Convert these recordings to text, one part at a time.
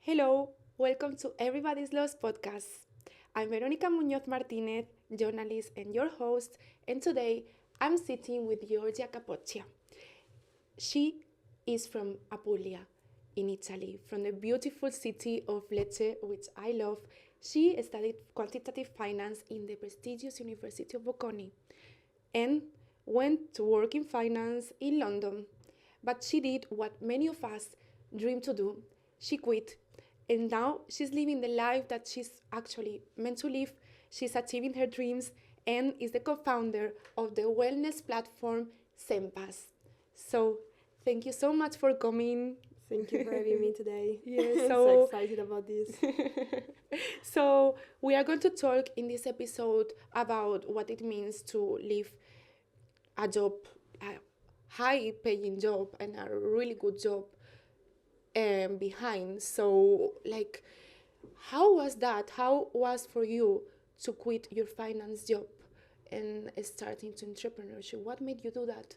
Hello, welcome to Everybody's Lost podcast. I'm Veronica Muñoz Martinez, journalist and your host, and today I'm sitting with Giorgia Capoccia. She is from Apulia in Italy, from the beautiful city of Lecce, which I love. She studied quantitative finance in the prestigious University of Bocconi and went to work in finance in London. But she did what many of us dream to do. She quit. And now she's living the life that she's actually meant to live. She's achieving her dreams and is the co founder of the wellness platform Sempas. So, thank you so much for coming. Thank you for having me today. Yeah, I'm so excited about this. So, we are going to talk in this episode about what it means to live a job, a high paying job, and a really good job behind. So, like, how was that? How was for you to quit your finance job and start into entrepreneurship? What made you do that?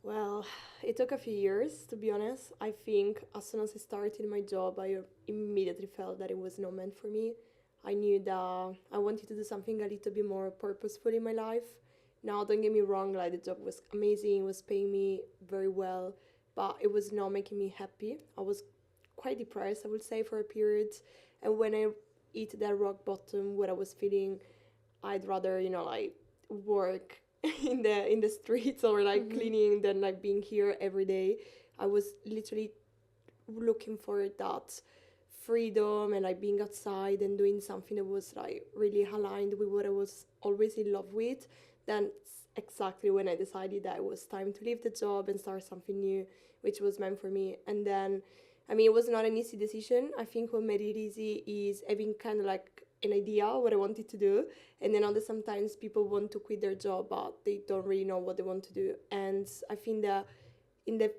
Well, it took a few years, to be honest. I think as soon as I started my job, I immediately felt that it was not meant for me. I knew that I wanted to do something a little bit more purposeful in my life. Now, don't get me wrong, like the job was amazing, was paying me very well, but it was not making me happy. I was quite depressed, I would say, for a period. And when I hit that rock bottom where I was feeling I'd rather, like work in the streets or like cleaning than like being here every day. I was literally looking for that freedom and like being outside and doing something that was like really aligned with what I was always in love with. Then exactly when I decided that it was time to leave the job and start something new, which was meant for me. And then it was not an easy decision. I think what made it easy is having kind of like an idea what I wanted to do, and then other sometimes people want to quit their job but they don't really know what they want to do. And I think that in the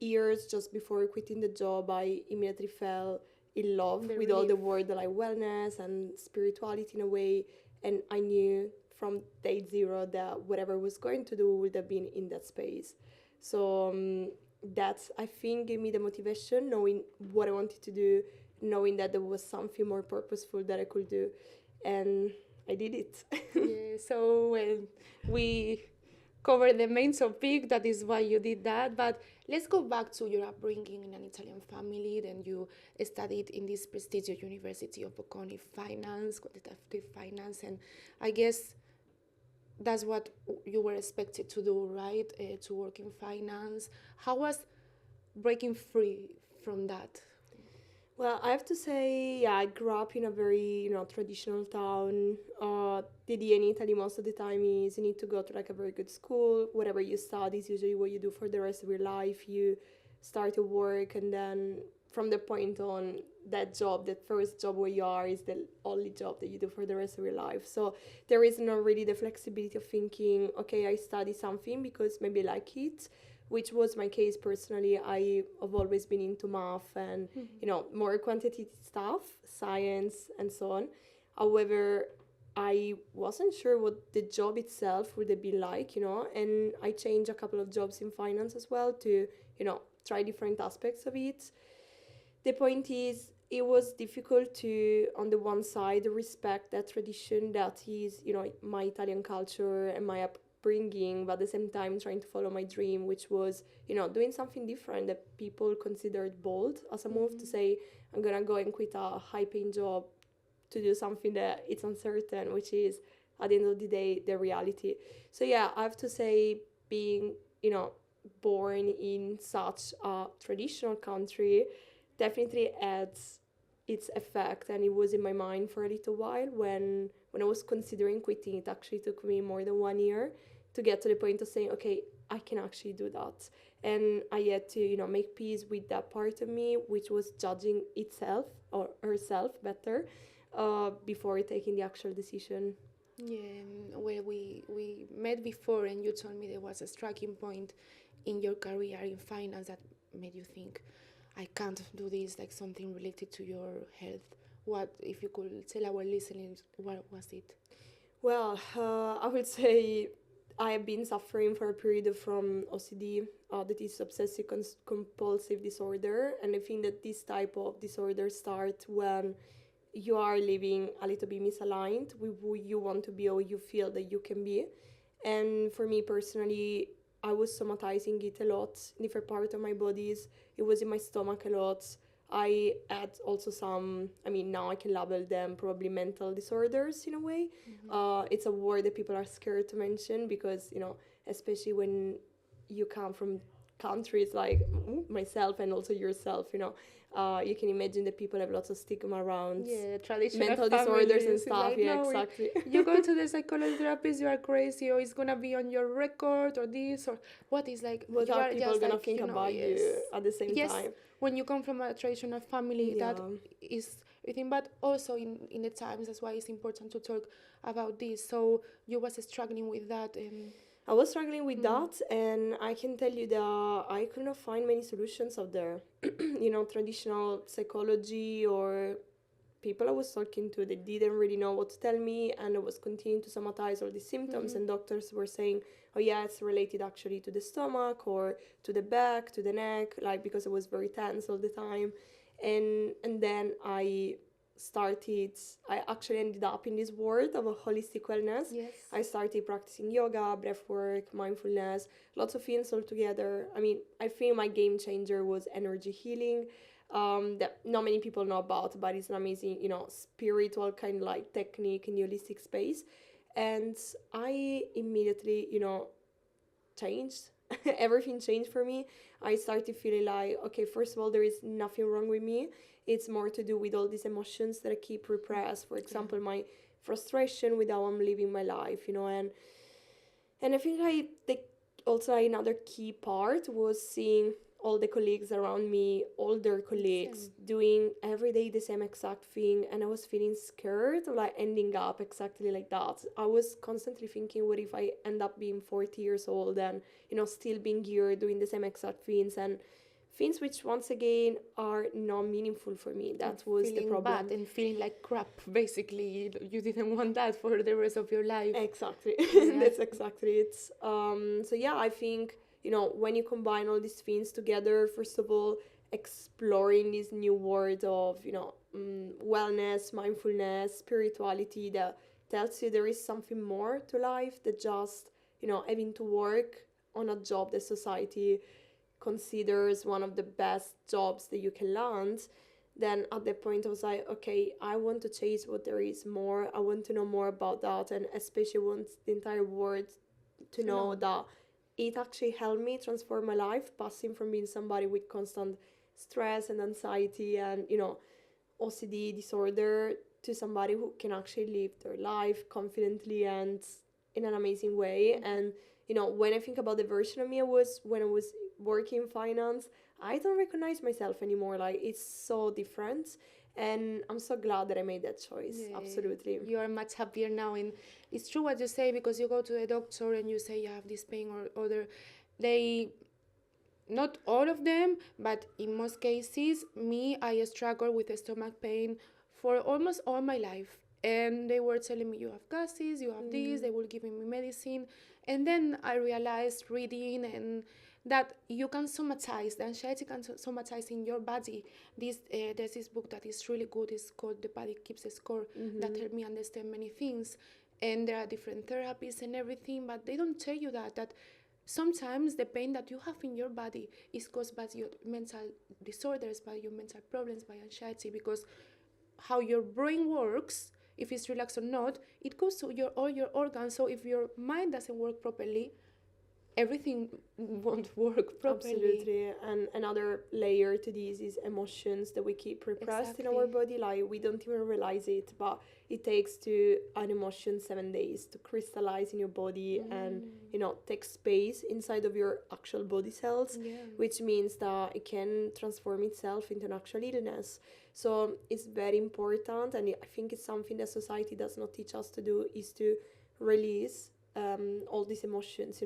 years just before quitting the job, I immediately fell in love with all the word like wellness and spirituality in a way, and I knew from day zero that whatever I was going to do would have been in that space. So that I think gave me the motivation, knowing what I wanted to do, knowing that there was something more purposeful that I could do, and I did it. Yeah, so when we cover the main topic, that is why you did that. But let's go back to your upbringing in an Italian family. Then you studied in this prestigious University of Bocconi finance, quantitative finance, and I guess that's what you were expected to do, right? To work in finance. How was breaking free from that? Well, I have to say, yeah, I grew up in a very, traditional town. The idea in Italy most of the time is you need to go to like a very good school. Whatever you study is usually what you do for the rest of your life. You start to work, and then from the point on, that job, that first job where you are, is the only job that you do for the rest of your life. So there is not really the flexibility of thinking, okay, I study something because maybe I like it, which was my case personally. I have always been into math and more quantitative stuff, science, and so on. However, I wasn't sure what the job itself would have been like, and I changed a couple of jobs in finance as well to, try different aspects of it. The point is, it was difficult to, on the one side, respect that tradition that is, my Italian culture and my upbringing, but at the same time trying to follow my dream, which was, doing something different that people considered bold as a move to say, I'm gonna go and quit a high-paying job to do something that it's uncertain, which is, at the end of the day, the reality. So yeah, I have to say, being, born in such a traditional country definitely adds its effect, and it was in my mind for a little while. When I was considering quitting, it actually took me more than 1 year to get to the point of saying, okay, I can actually do that. And I had to, make peace with that part of me which was judging itself or herself better, before taking the actual decision. Yeah, where we met before, and you told me there was a striking point in your career in finance that made you think, I can't do this, like something related to your health. What, if you could tell our listeners, what was it? Well, I would say I have been suffering for a period from OCD, that is obsessive compulsive disorder, and I think that this type of disorder starts when you are living a little bit misaligned with who you want to be or you feel that you can be. And for me personally, I was somatizing it a lot, different part of my bodies. It was in my stomach a lot. I had also some, I mean, now I can label them probably mental disorders in a way. It's a word that people are scared to mention because, especially when you come from countries like myself and also yourself, you can imagine that people have lots of stigma around traditional mental disorders and families. It's stuff. like, Yeah, no, exactly. you go to the psychology therapist, you are crazy, or it's gonna be on your record, or this, or what is like, What you are are people just gonna like, think about yes. you at the same Yes, time? when you come from a traditional family, that Yeah. is everything, but also in the times, that's why it's important to talk about this. So you was struggling with that, and I was struggling with that, and I can tell you that I could not find many solutions out there. Traditional psychology or people I was talking to, they didn't really know what to tell me, and I was continuing to somatize all these symptoms, and doctors were saying, oh yeah, it's related actually to the stomach or to the back, to the neck, like because I was very tense all the time. And then I actually ended up in this world of a holistic wellness. yes, I started practicing yoga, breath work, mindfulness, lots of things all together. I mean, I think my game changer was energy healing, that not many people know about, but it's an amazing, spiritual kind of like technique in the holistic space. And I immediately, changed. Everything changed for me. I started feeling like, okay, first of all, there is nothing wrong with me. It's more to do with all these emotions that I keep repressed. For example, my frustration with how I'm living my life, and I think also another key part was seeing all the colleagues around me, older colleagues, doing every day the same exact thing, and I was feeling scared of like ending up exactly like that. I was constantly thinking, what if I end up being 40 years old and still being here doing the same exact things, and things which once again are not meaningful for me. That was the problem. Bad and feeling like crap, basically. You didn't want that for the rest of your life. Exactly. Yeah. That's exactly it. So yeah, I think when you combine all these things together, first of all, exploring this new world of wellness, mindfulness, spirituality, that tells you there is something more to life than just having to work on a job that society considers one of the best jobs that you can land. Then at that point I was like, okay, I want to chase what there is more. I want to know more about that, and especially want the entire world to know that it actually helped me transform my life, passing from being somebody with constant stress and anxiety and OCD disorder to somebody who can actually live their life confidently and in an amazing way. And when I think about the version of me I was when I was working in finance, I don't recognize myself anymore. Like, it's so different, and I'm so glad that I made that choice. Yeah, Absolutely. you are much happier now, and it's true what you say, because you go to a doctor and you say you have this pain or other. They, not all of them, but in most cases, I struggle with stomach pain for almost all my life, and they were telling me, you have gases, you have this. They were giving me medicine, and then I realized reading and that you can somatize, the anxiety can somatize in your body. There's this book that is really good. It's called The Body Keeps a Score, that helped me understand many things. And there are different therapies and everything, but they don't tell you that sometimes the pain that you have in your body is caused by your mental disorders, by your mental problems, by anxiety, because how your brain works, if it's relaxed or not, it goes to all your organs. So if your mind doesn't work properly, everything won't work properly. Absolutely. And another layer to this is emotions that we keep repressed in our body. Like, we don't even realize it, but it takes to an emotion 7 days to crystallize in your body and take space inside of your actual body cells, which means that it can transform itself into an actual illness. So it's very important, and I think it's something that society does not teach us to do, is to release all these emotions.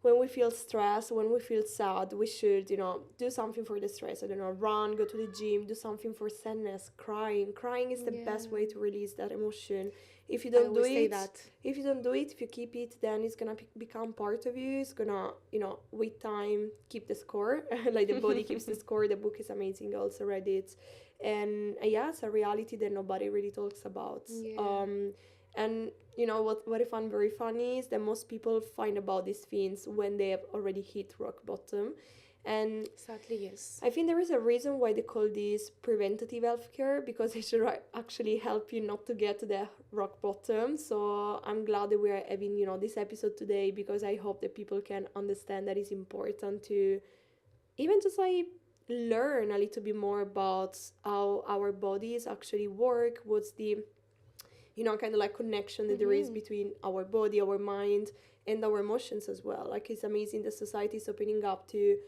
when we feel stressed, when we feel sad, we should, do something for the stress. I don't know, run, go to the gym, do something for sadness, crying. Crying is the best way to release that emotion. If you I don't do always say it, that. if you keep it, then it's gonna become part of you. It's gonna, with time, keep the score. Like the body keeps the score. The book is amazing. I also read it. And yeah, it's a reality that nobody really talks about. Yeah. And what I find very funny is that most people find about these things when they have already hit rock bottom. And Sadly, yes. I think there is a reason why they call this preventative healthcare, because it should actually help you not to get to the rock bottom. So I'm glad that we are having, this episode today, because I hope that people can understand that it's important to even just like learn a little bit more about how our bodies actually work, what's the kind of like connection that there is between our body, our mind, and our emotions as well. Like, it's amazing that society is opening up to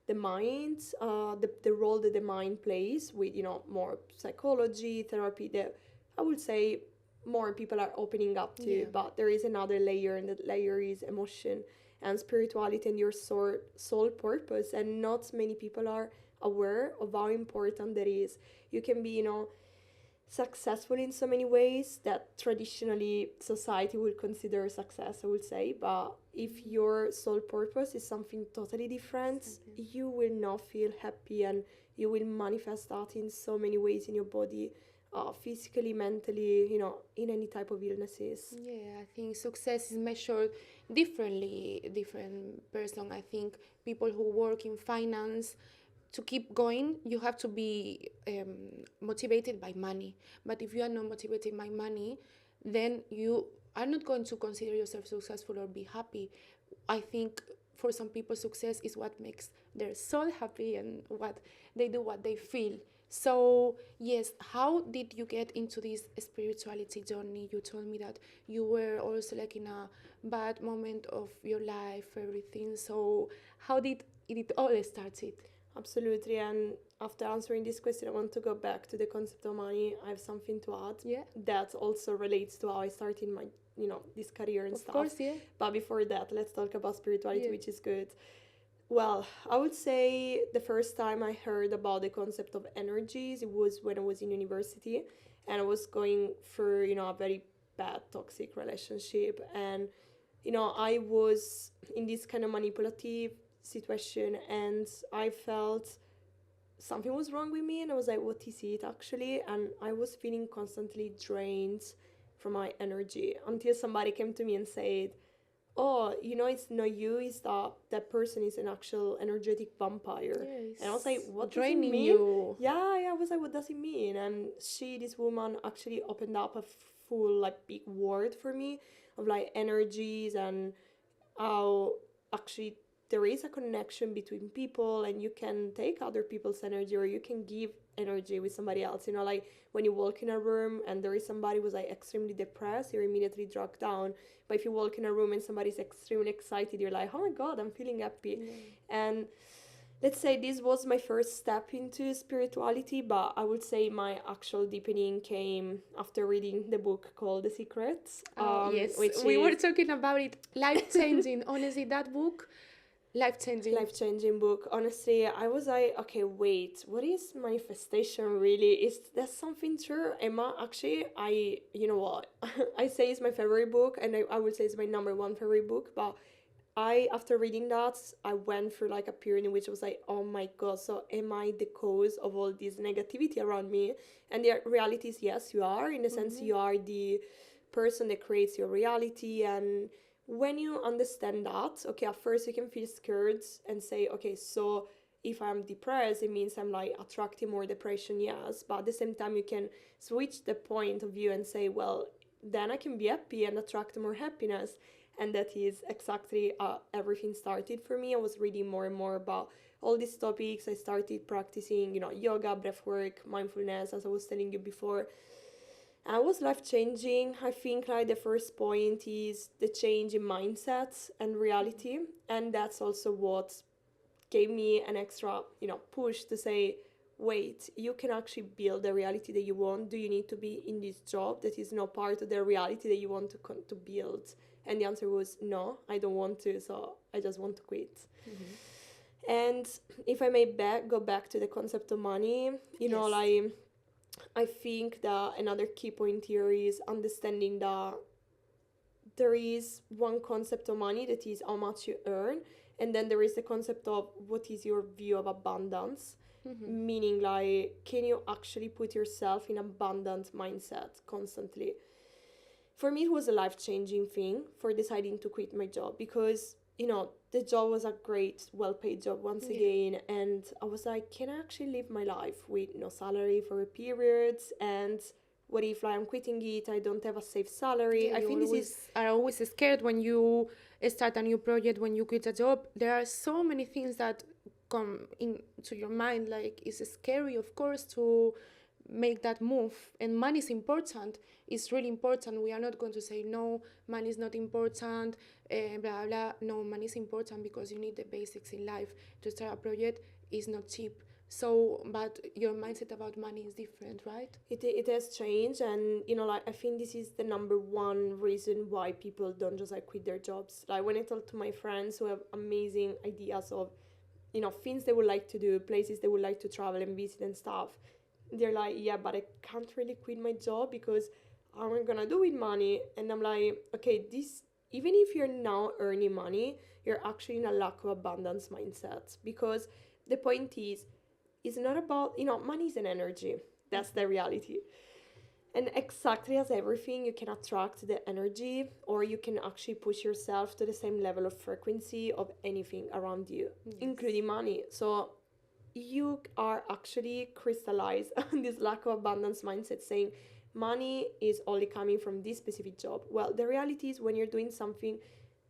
the mind, the role that the mind plays with, more psychology, therapy, that I would say more people are opening up to. Yeah. But there is another layer, and that layer is emotion and spirituality and your soul purpose. And not many people are aware of how important that is. You can be, successful in so many ways that traditionally society would consider success, I would say. But if your sole purpose is something totally different, you will not feel happy, and you will manifest that in so many ways in your body, physically, mentally, in any type of illnesses. Yeah, I think success is measured differently, different person. I think people who work in finance, to keep going, you have to be motivated by money. But if you are not motivated by money, then you are not going to consider yourself successful or be happy. I think for some people, success is what makes their soul happy and what they do, what they feel. So, yes, how did you get into this spirituality journey? You told me that you were also like in a bad moment of your life, everything. So, how did it all started? Absolutely. And after answering this question, I want to go back to the concept of money. I have something to add. Yeah. That also relates to how I started my, this career and Of stuff. course, yeah. But before that, let's talk about spirituality, Yeah. which is good. Well, I would say the first time I heard about the concept of energies, it was when I was in university, and I was going through, a very bad toxic relationship. And, I was in this kind of manipulative situation, and I felt something was wrong with me, and I was like, what is it actually? And I was feeling constantly drained from my energy, until somebody came to me and said, oh, it's not you, it's that person is an actual energetic vampire. Yes. And I was like, what does it Draining mean? you. Yeah, I was like, what does it mean? And this woman actually opened up a full, like, big word for me of, like, energies, and how actually there is a connection between people, and you can take other people's energy, or you can give energy with somebody else. Like when you walk in a room and there is somebody who's like extremely depressed, you're immediately dragged down. But if you walk in a room and somebody's extremely excited, you're like, oh my god, I'm feeling happy. And let's say this was my first step into spirituality, but I would say my actual deepening came after reading the book called The Secrets. Yes, we were talking about it. Life-changing. Honestly, that book, life-changing. Life-changing book. Honestly, I was like, okay, wait, what is manifestation really? Is that something true? Emma, actually, you know what? I say it's my favorite book, and I would say it's my number one favorite book, but after reading that, I went through like a period in which I was like, oh my god, so am I the cause of all this negativity around me? And the reality is, yes, you are. In a sense, you are the person that creates your reality. And when you understand that, okay, at first you can feel scared and say, okay, so if I'm depressed, it means I'm like attracting more depression, yes. But at the same time, you can switch the point of view and say, well, then I can be happy and attract more happiness. And that is exactly everything started for me. I was reading more and more about all these topics. I started practicing, yoga, breathwork, mindfulness, as I was telling you before. And it was life-changing. I think like the first point is the change in mindset and reality. And that's also what gave me an extra, push to say, wait, you can actually build the reality that you want. Do you need to be in this job that is not part of the reality that you want to build? And the answer was, no, I don't want to, so I just want to quit. Mm-hmm. And if I may go back to the concept of money, you know, like, I think that another key point here is understanding that there is one concept of money that is how much you earn, and then there is the concept of what is your view of abundance. Mm-hmm. Meaning, like, can you actually put yourself in abundant mindset constantly? For me, it was a life-changing thing for deciding to quit my job, because, you know, the job was a great, well-paid job once again, and I was like, can I actually live my life with no salary for a period? And what if, like, I'm quitting it, I don't have a safe salary? Yeah, I think this are always scared when you start a new project, when you quit a job. There are so many things that come into your mind. Like, it's scary, of course, to make that move. And money is important. It's really important. We are not going to say, no, money is not important, blah, blah. No, money is important because you need the basics in life. To start a project is not cheap. So, but your mindset about money is different, right? it has changed, and, you know, like, I think this is the number one reason why people don't just, like, quit their jobs. Like, when I talk to my friends who have amazing ideas of, you know, things they would like to do, places they would like to travel and visit and stuff, they're like, yeah, but I can't really quit my job because how am I gonna do with money? And I'm like, okay, this, even if you're now earning money, you're actually in a lack of abundance mindset, because the point is, it's not about, you know, money is an energy. That's the reality. And exactly as everything, you can attract the energy, or you can actually push yourself to the same level of frequency of anything around you, including money. So you are actually crystallized on this lack of abundance mindset, saying money is only coming from this specific job. Well, the reality is, when you're doing something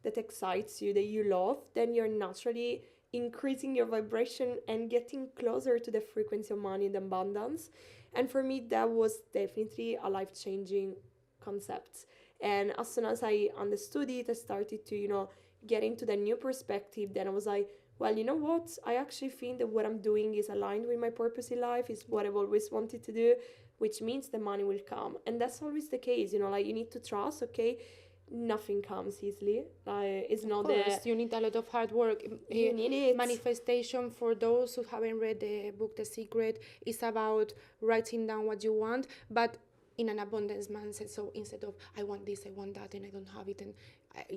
that excites you, that you love, then you're naturally increasing your vibration and getting closer to the frequency of money and abundance. And for me, that was definitely a life-changing concept. And as soon as I understood it, I started to, you know, get into the new perspective. Then I was like, well, you know what? I actually think that what I'm doing is aligned with my purpose in life, is what I've always wanted to do, which means the money will come. And that's always the case, you know, like, you need to trust, okay? Nothing comes easily. It's not that you need a lot of hard work. you need it. Manifestation, for those who haven't read the book The Secret, is about writing down what you want, but in an abundance mindset. So instead of I want this, I want that, and I don't have it, and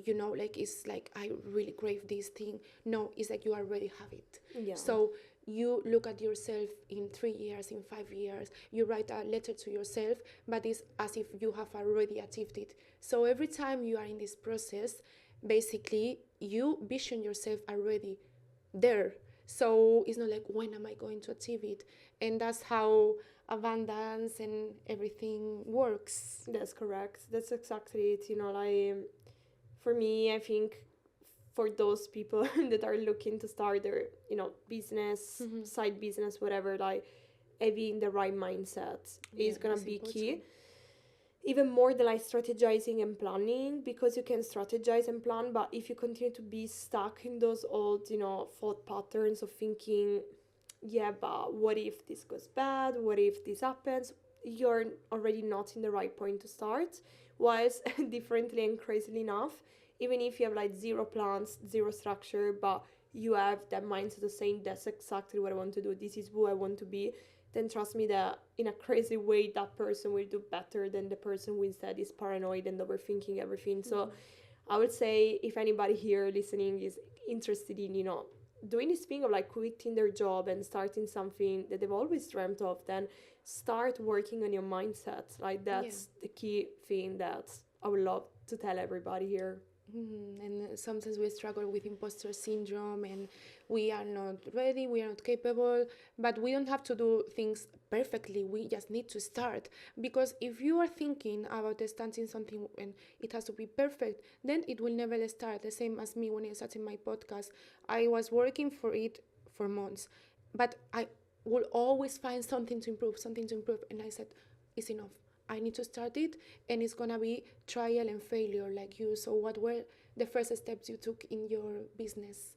you know, like, it's like I really crave this thing. No, it's like you already have it. Yeah. So you look at yourself in 3 years, in 5 years, you write a letter to yourself, but it's as if you have already achieved it. So every time you are in this process, basically you vision yourself already there. So it's not like, when am I going to achieve it? And that's how abundance and everything works. That's correct. That's exactly it. You know, like, for me, I think for those people that are looking to start their, you know, business, side business, whatever, like, having the right mindset is gonna be important. key. Even more than, like, strategizing and planning, because you can strategize and plan, but if you continue to be stuck in those old, you know, thought patterns of thinking, yeah, but what if this goes bad? What if this happens? You're already not in the right point to start. Whilst differently and crazily enough, even if you have, like, zero plans, zero structure, but you have that mindset of saying, that's exactly what I want to do, this is who I want to be, then trust me that in a crazy way, that person will do better than the person who instead is paranoid and overthinking everything. So I would say, if anybody here listening is interested in, you know, doing this thing of, like, quitting their job and starting something that they've always dreamt of, then start working on your mindset. Like, that's the key thing that I would love to tell everybody here. And sometimes we struggle with imposter syndrome, and we are not ready, we are not capable, but we don't have to do things perfectly. We just need to start, because if you are thinking about starting something and it has to be perfect, then it will never start. The same as me when I started my podcast. I was working for it for months, but I will always find something to improve, and I said, it's enough. I need to start it, and it's gonna be trial and failure, like you. So what were the first steps you took in your business?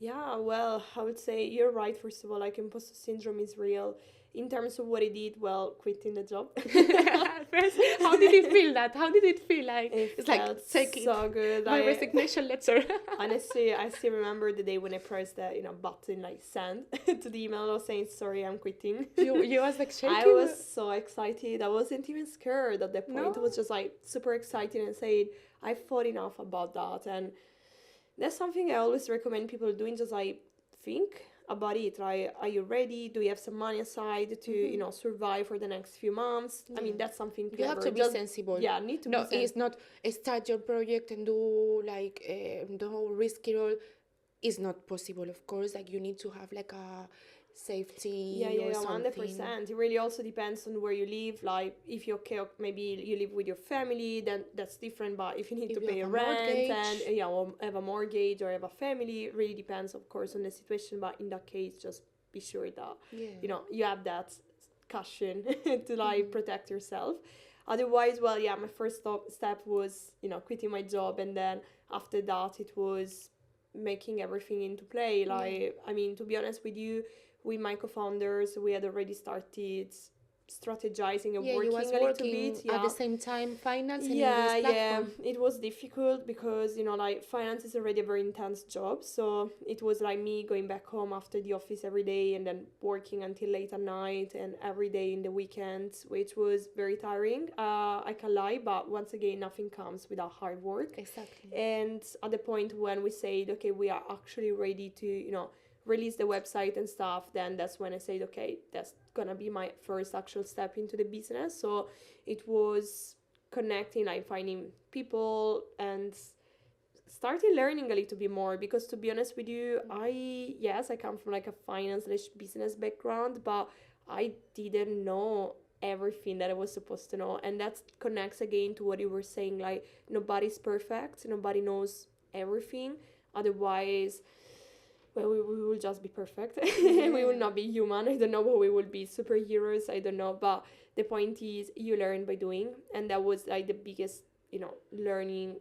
Yeah, well, I would say you're right. First of all, like, imposter syndrome is real. In terms of what I did, well, quitting the job. first. How did it feel that? How did it feel like? It It's like, felt take so it. good. My resignation letter. Honestly, I still remember the day when I pressed the button like send to the email. I was saying sorry, I'm quitting. You was like shaking. I was so excited. I wasn't even scared at that point. No? I was just like super excited and said I thought enough about that, and that's something I always recommend people doing. Just like think about it. Like, are you ready? Do you have some money aside to survive for the next few months? I mean, that's something clever. You have to be sensible. Yeah, need to be sensible. It's not start your project and do like the whole risk it all. It's not possible, of course. Like you need to have like a safety or something. 100%. It really also depends on where you live. Like if you're okay, maybe you live with your family, then that's different. But if you need to pay a rent and or have a mortgage or have a family, it really depends, of course, on the situation. But in that case, just be sure that you have that cushion to like protect yourself. Otherwise, my first step was quitting my job, and then after that it was making everything into play. Like I mean, to be honest with you, with my co-founders, we had already started strategizing and working a little bit. At the same time, finance and in this platform. It was difficult because like finance is already a very intense job. So it was like me going back home after the office every day and then working until late at night and every day in the weekends, which was very tiring. I can lie, but once again, nothing comes without hard work. Exactly. And at the point when we said, okay, we are actually ready to release the website and stuff, then that's when I said, okay, that's gonna be my first actual step into the business. So it was connecting, like finding people and started learning a little bit more, because to be honest with you, I come from like a finance/business background, but I didn't know everything that I was supposed to know. And that connects again to what you were saying, like nobody's perfect, nobody knows everything, otherwise we will just be perfect. We will not be human. I don't know what we will be, superheroes, I don't know. But the point is, you learn by doing, and that was like the biggest learning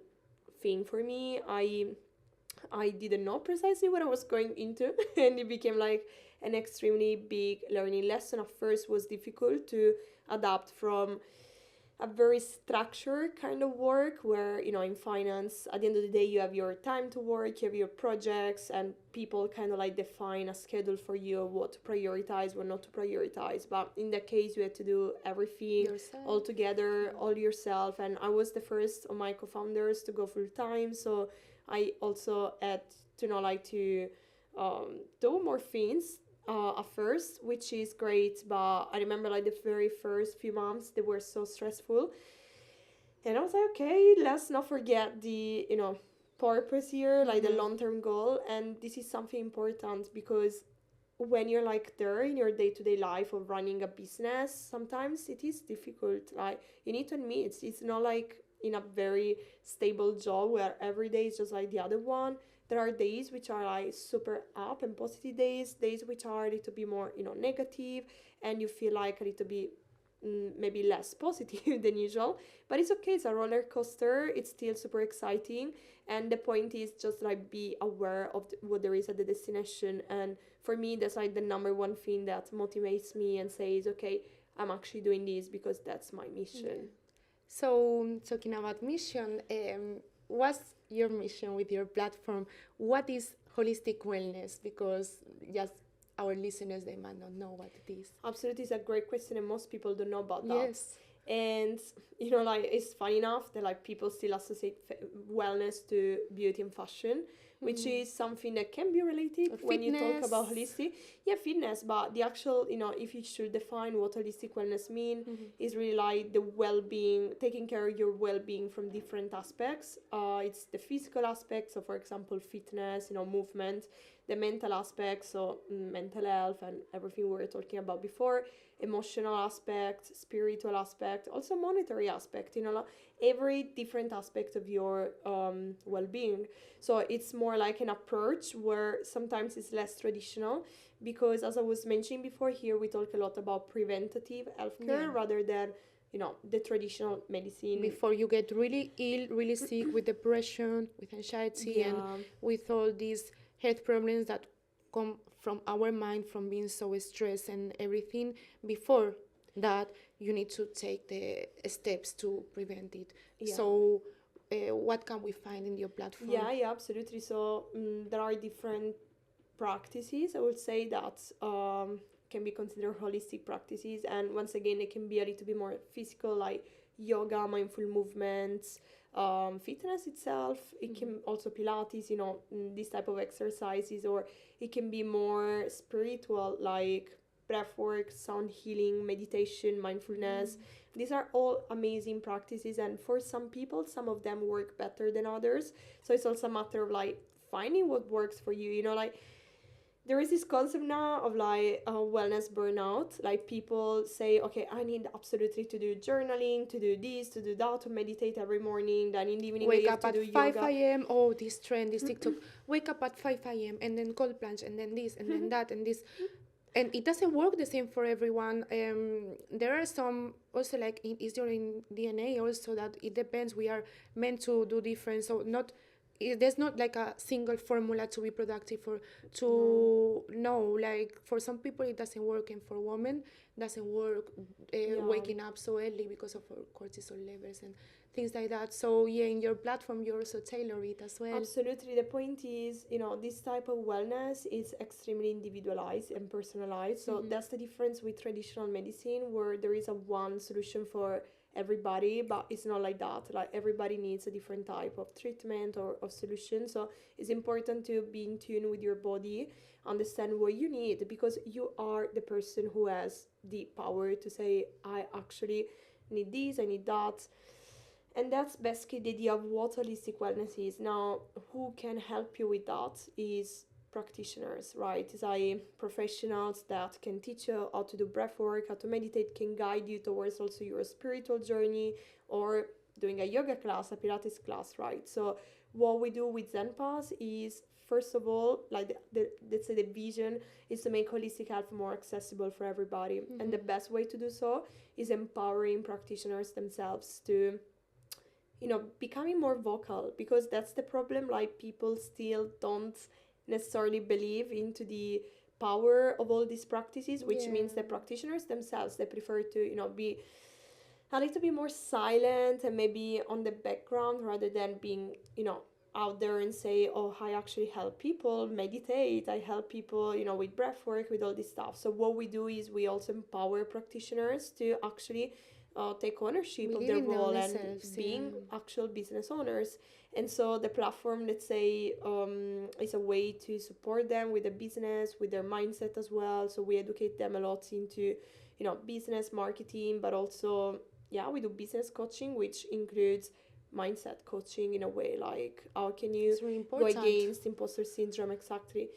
thing for me. I didn't know precisely what I was going into and it became like an extremely big learning lesson. At first was difficult to adapt from a very structured kind of work where, in finance, at the end of the day, you have your time to work, you have your projects, and people kind of like define a schedule for you, what to prioritize, what not to prioritize. But in that case, you had to do everything all together, all yourself. And I was the first of my co-founders to go full time. So I also had to do more things at first, which is great. But I remember like the very first few months, they were so stressful, and I was like, okay, let's not forget the purpose here, like the long-term goal. And this is something important, because when you're like there in your day-to-day life of running a business, sometimes it is difficult. Like you need to admit, it's not like in a very stable job where every day is just like the other one. There are days which are like super up and positive days which are a little bit more negative, and you feel like a little bit maybe less positive than usual. But it's okay, it's a roller coaster, it's still super exciting. And the point is just like be aware of what there is at the destination. And for me, that's like the number one thing that motivates me and says, okay, I'm actually doing this because that's my mission. So talking about mission, what's your mission with your platform? What is holistic wellness? Because just our listeners, they might not know what it is. Absolutely, it's a great question, and most people don't know about that. Yes. And like it's funny enough that like people still associate wellness to beauty and fashion, which is something that can be related when you talk about holistic. Yeah, fitness, but the actual, if you should define what holistic wellness mean, is really like the well-being, taking care of your well-being from different aspects. It's the physical aspects, so for example, fitness, movement, the mental aspects, so mental health and everything we were talking about before, emotional aspect, spiritual aspect, also monetary aspect, every different aspect of your well-being. So it's more like an approach where sometimes it's less traditional, because as I was mentioning before, here we talk a lot about preventative healthcare rather than the traditional medicine. Before you get really ill, really sick with depression, with anxiety, and with all these health problems that come from our mind, from being so stressed and everything. Before that you need to take the steps to prevent it. Yeah. So what can we find in your platform? Yeah, absolutely. So there are different practices, I would say, that can be considered holistic practices. And once again, they can be a little bit more physical, like yoga, mindful movements, fitness itself. It can also Pilates, this type of exercises, or it can be more spiritual, like breath work, sound healing, meditation, mindfulness. These are all amazing practices, and for some people, some of them work better than others. So it's also a matter of like finding what works for you. Like there is this concept now of like wellness burnout. Like people say, okay, I need absolutely to do journaling, to do this, to do that, to meditate every morning. Then in the evening, Wake you have up to at do 5 yoga. a.m. Oh, this trend, this TikTok. Wake up at 5 a.m. and then cold plunge and then this and then that and this. And it doesn't work the same for everyone. There are some also like is your in DNA also that it depends. We are meant to do different. So there's not like a single formula to be productive or to know. Like for some people it doesn't work, and for women doesn't work waking up so early because of our cortisol levels and things like that. So yeah, in your platform you also tailor it as well. Absolutely. The point is, this type of wellness is extremely individualized and personalized. So that's the difference with traditional medicine, where there is a one solution for everybody, but it's not like that. Like everybody needs a different type of treatment or of solution. So it's important to be in tune with your body, understand what you need, because you are the person who has the power to say, I actually need this, I need that. And that's basically the idea of what holistic wellness is. Now, who can help you with that is practitioners, right? It's like professionals that can teach you how to do breath work, how to meditate, can guide you towards also your spiritual journey, or doing a yoga class, a Pilates class, right? So what we do with Zen Pass is, first of all, like let's say the vision is to make holistic health more accessible for everybody. And the best way to do so is empowering practitioners themselves to becoming more vocal, because that's the problem. Like people still don't necessarily believe into the power of all these practices, which means the practitioners themselves, they prefer to be a little bit more silent and maybe on the background, rather than being out there and say, oh, I actually help people meditate, I help people with breath work, with all this stuff. So what we do is we also empower practitioners to actually take ownership of their role and being actual business owners. And so the platform, let's say, is a way to support them with the business, with their mindset as well. So we educate them a lot into business marketing, but also we do business coaching, which includes mindset coaching in a way, like how can you go against imposter syndrome. Exactly.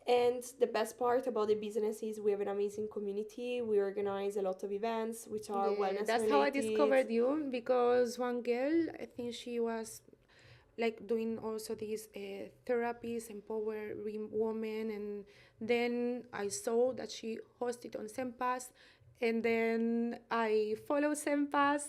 And the best part about the business is we have an amazing community. We organize a lot of events which are wellness that's related. how I discovered you, because one girl, I think she was like doing also these therapies, empowering women, and then I saw that she hosted on Sempass, and then I follow Sempass,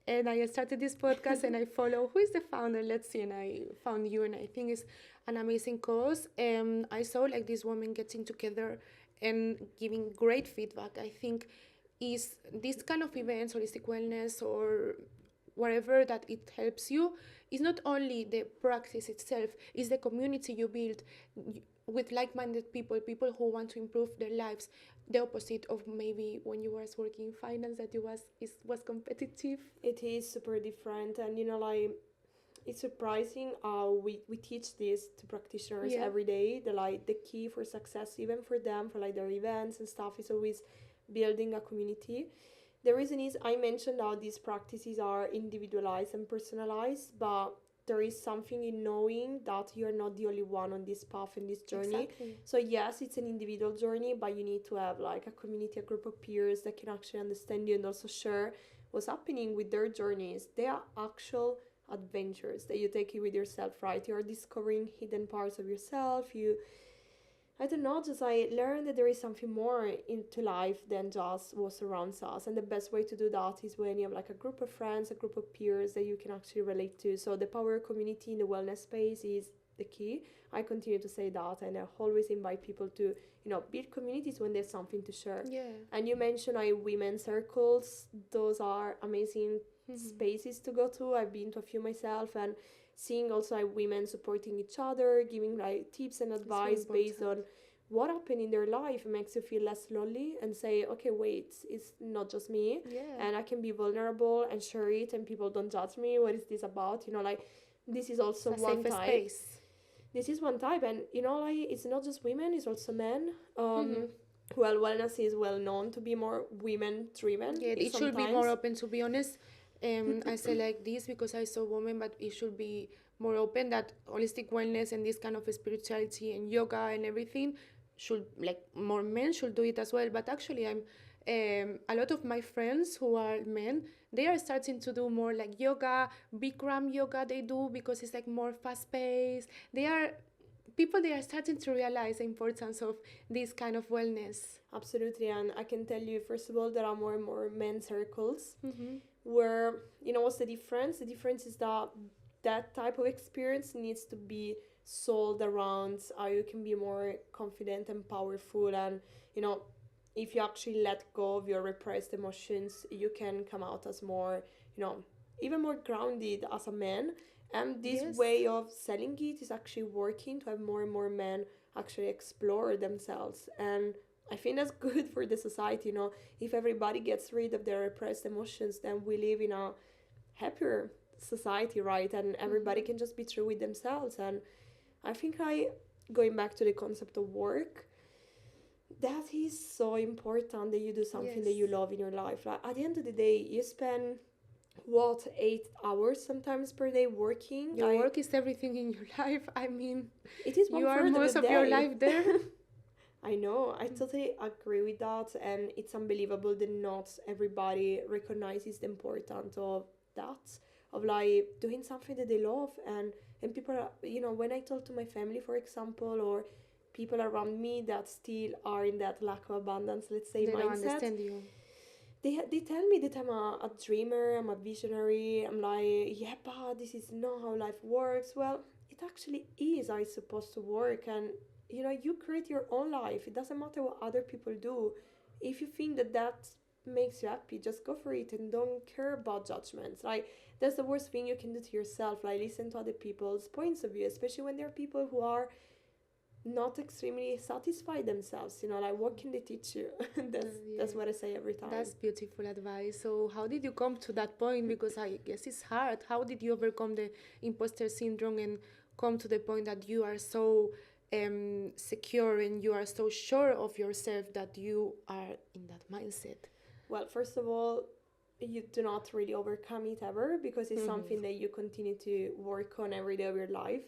and I started this podcast and I follow who is the founder, let's see, and I found you, and I think it's an amazing cause. I saw like this woman getting together and giving great feedback. I think is this kind of events, holistic wellness or whatever, that it helps you, is not only the practice itself, it's the community you build with like-minded people who want to improve their lives. The opposite of maybe when you was working in finance, that was competitive. It is super different, and like it's surprising how we teach this to practitioners every day. The key for success, even for them, for like their events and stuff, is always building a community. The reason is, I mentioned how these practices are individualized and personalized, but there is something in knowing that you're not the only one on this path and this journey. Exactly. So yes, it's an individual journey, but you need to have like a community, a group of peers that can actually understand you and also share what's happening with their journeys. They are actual adventures that you take with yourself, right? You're discovering hidden parts of yourself. I don't know, just I learned that there is something more into life than just what surrounds us. And the best way to do that is when you have like a group of friends, a group of peers that you can actually relate to. So the power community in the wellness space is the key. I continue to say that, and I always invite people to, build communities when there's something to share. Yeah. And you mentioned women's circles. Those are amazing spaces to go to. I've been to a few myself, and seeing also women supporting each other, giving tips and advice based on what happened in their life, makes you feel less lonely and say, okay, wait, it's not just me. Yeah. And I can be vulnerable and share it, and people don't judge me. What is this about? This is also it's a one safe type. Space. This is one type, and it's not just women, it's also men. Well, wellness is well known to be more women driven. Yeah, it should be more open, to be honest. I say like this because I saw women, but it should be more open, that holistic wellness and this kind of spirituality and yoga and everything should, like, more men should do it as well. But actually, I'm a lot of my friends who are men, they are starting to do more like yoga, Bikram yoga they do, because it's like more fast paced. They are starting to realize the importance of this kind of wellness. Absolutely. And I can tell you, first of all, there are more and more men's circles where, what's the difference? The difference is that type of experience needs to be sold around how you can be more confident and powerful, and if you actually let go of your repressed emotions, you can come out as more, even more grounded as a man. And this way of selling it is actually working to have more and more men actually explore themselves. And I think that's good for the society. If everybody gets rid of their repressed emotions, then we live in a happier society, right? And everybody can just be true with themselves. And I think going back to the concept of work, that is so important, that you do something that you love in your life. Like, at the end of the day, you spend 8 hours sometimes per day working. Your work is everything in your life. I mean, it is you are most of your life there. I know, I totally agree with that, and it's unbelievable that not everybody recognizes the importance of that, of like doing something that they love. And people are, when I talk to my family, for example, or people around me that still are in that lack of abundance, let's say, they mindset, don't understand you. They tell me that I'm a dreamer, I'm a visionary. I'm like, yeah, but this is not how life works. Well, it actually is how it's supposed to work. And you create your own life. It doesn't matter what other people do. If you think that makes you happy, just go for it and don't care about judgments. Like, that's the worst thing you can do to yourself. Like, listen to other people's points of view, especially when there are people who are not extremely satisfied themselves. Like, what can they teach you? That's what I say every time. That's beautiful advice. So how did you come to that point? Because I guess it's hard. How did you overcome the imposter syndrome and come to the point that you are so secure and you are so sure of yourself that you are in that mindset? Well, first of all, you do not really overcome it ever, because it's something that you continue to work on every day of your life.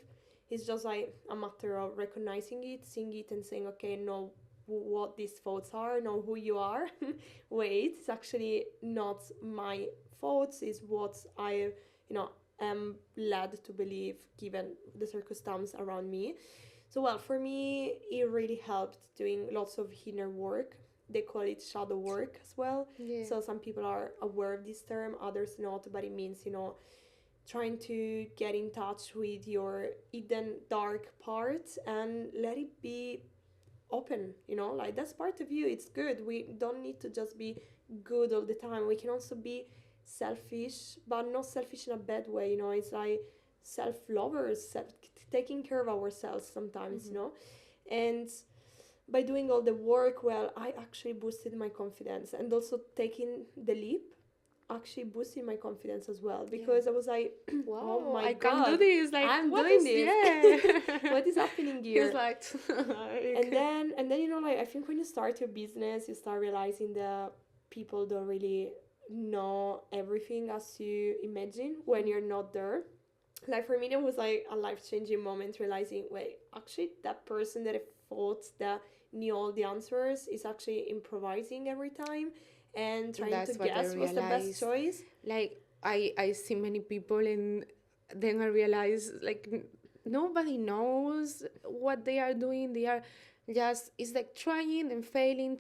It's just like a matter of recognizing it, seeing it, and saying, okay, know what these thoughts are, know who you are. Wait, it's actually not my thoughts, it's what I, am led to believe given the circumstance around me. So, well, for me, it really helped doing lots of inner work. They call it shadow work as well. Yeah. So some people are aware of this term, others not, but it means, trying to get in touch with your hidden dark parts and let it be open. Like, that's part of you. It's good. We don't need to just be good all the time. We can also be selfish, but not selfish in a bad way. It's like self-lovers, taking care of ourselves sometimes. And by doing all the work, well, I actually boosted my confidence, and also taking the leap actually boosted my confidence as well, because I was like, wow, oh my I God, can do this. Like, I'm doing this. Yeah. What is happening here? It's like, okay. and then like, I think when you start your business, you start realizing that people don't really know everything as you imagine when you're not there. Like, for me, it was like a life-changing moment, realizing, wait, actually that person that I thought that knew all the answers is actually improvising every time and trying to guess what's the best choice. Like, I see many people, and then I realize, like, nobody knows what they are doing. They are just, it's like trying and failing,